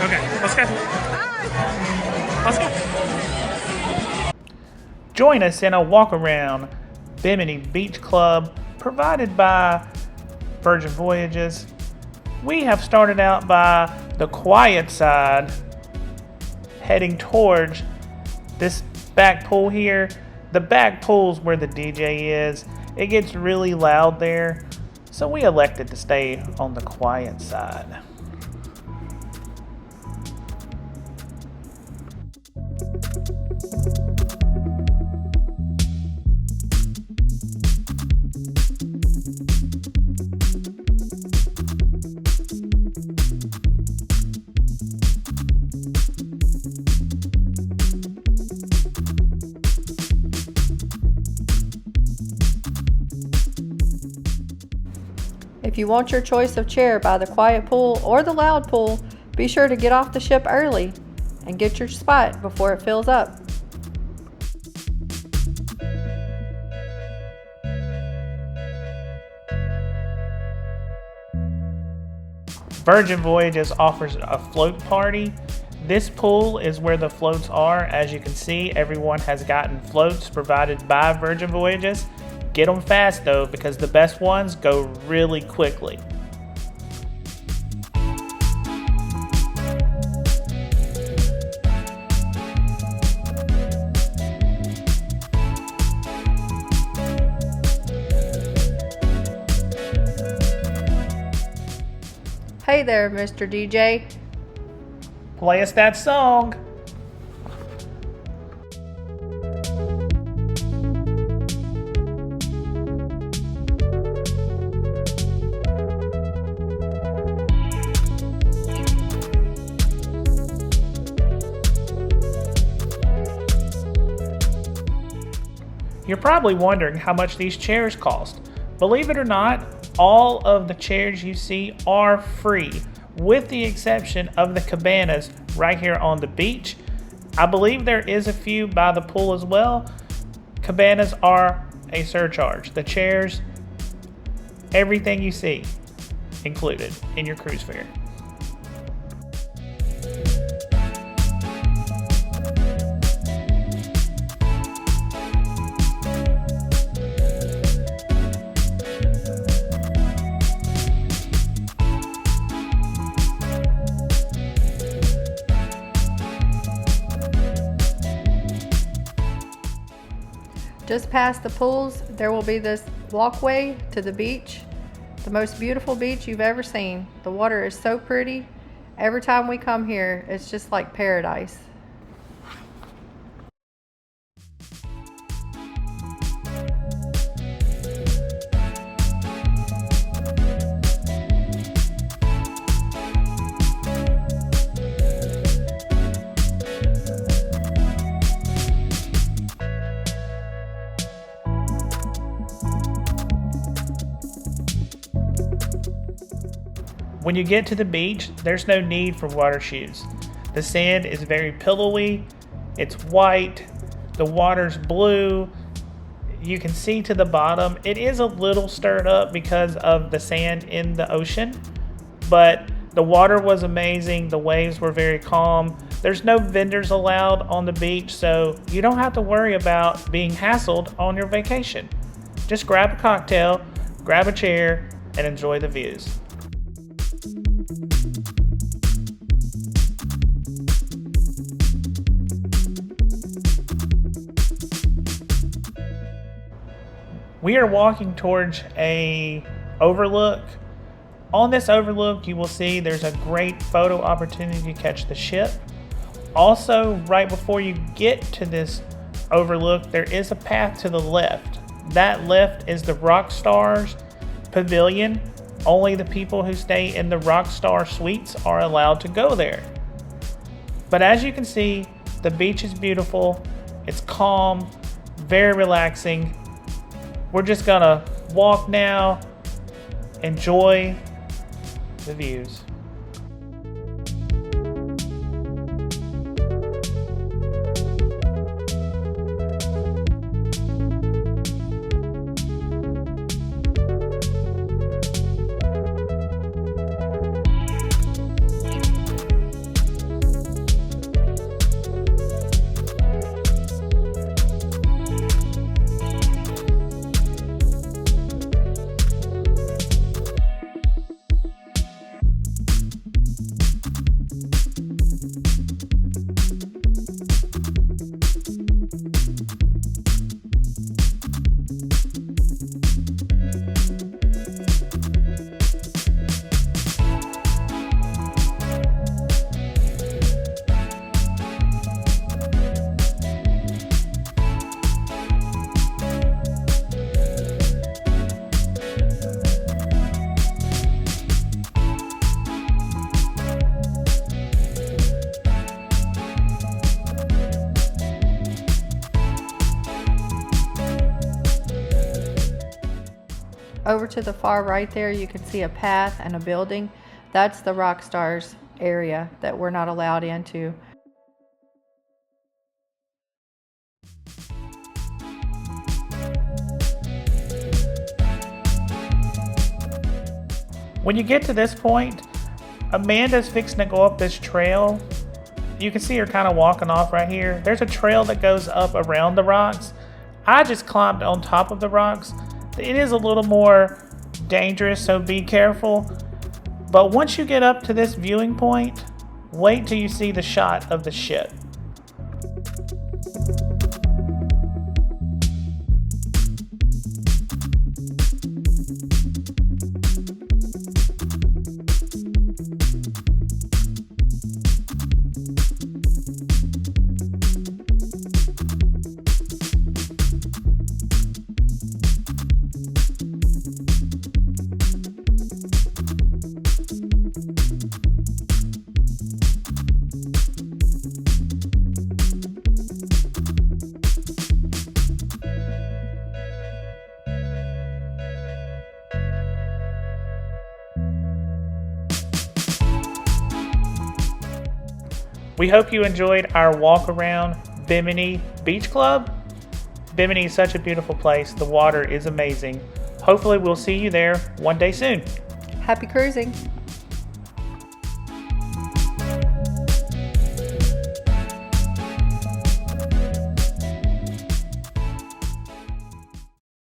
Okay, let's go. Let's go. Join us in a walk around Bimini Beach Club provided by Virgin Voyages. We have started out by the quiet side, heading towards this back pool here. The back pool's where the DJ is. It gets really loud there, so we elected to stay on the quiet side. If you want your choice of chair by the quiet pool or the loud pool, be sure to get off the ship early and get your spot before it fills up. Virgin Voyages offers a float party. This pool is where the floats are. As you can see, everyone has gotten floats provided by Virgin Voyages. Get them fast though, because the best ones go really quickly. Hey there, Mr. DJ. Play us that song. You're probably wondering how much these chairs cost. Believe it or not, all of the chairs you see are free, with the exception of the cabanas right here on the beach. I believe there is a few by the pool as well. Cabanas are a surcharge. The chairs, everything you see included in your cruise fare. Just past the pools, there will be this walkway to the beach. The most beautiful beach you've ever seen. The water is so pretty. Every time we come here, it's just like paradise. When you get to the beach, there's no need for water shoes. The sand is very pillowy, it's white, the water's blue, you can see to the bottom. It is a little stirred up because of the sand in the ocean, but the water was amazing, the waves were very calm. There's no vendors allowed on the beach, so you don't have to worry about being hassled on your vacation. Just grab a cocktail, grab a chair, and enjoy the views. We are walking towards a overlook. On this overlook, you will see there's a great photo opportunity to catch the ship. Also, right before you get to this overlook, there is a path to the left. That left is the Rockstar's Pavilion. Only the people who stay in the Rockstar Suites are allowed to go there. But as you can see, the beach is beautiful. It's calm, very relaxing. We're just gonna walk now, enjoy the views. Over to the far right there, you can see a path and a building. That's the rock stars area that we're not allowed into. When you get to this point, Amanda's fixing to go up this trail. You can see her kind of walking off right here. There's a trail that goes up around the rocks. I just climbed on top of the rocks. It is a little more dangerous, so be careful. But once you get up to this viewing point, wait till you see the shot of the ship. We hope you enjoyed our walk around Bimini Beach Club. Bimini is such a beautiful place. The water is amazing. Hopefully we'll see you there one day soon. Happy cruising.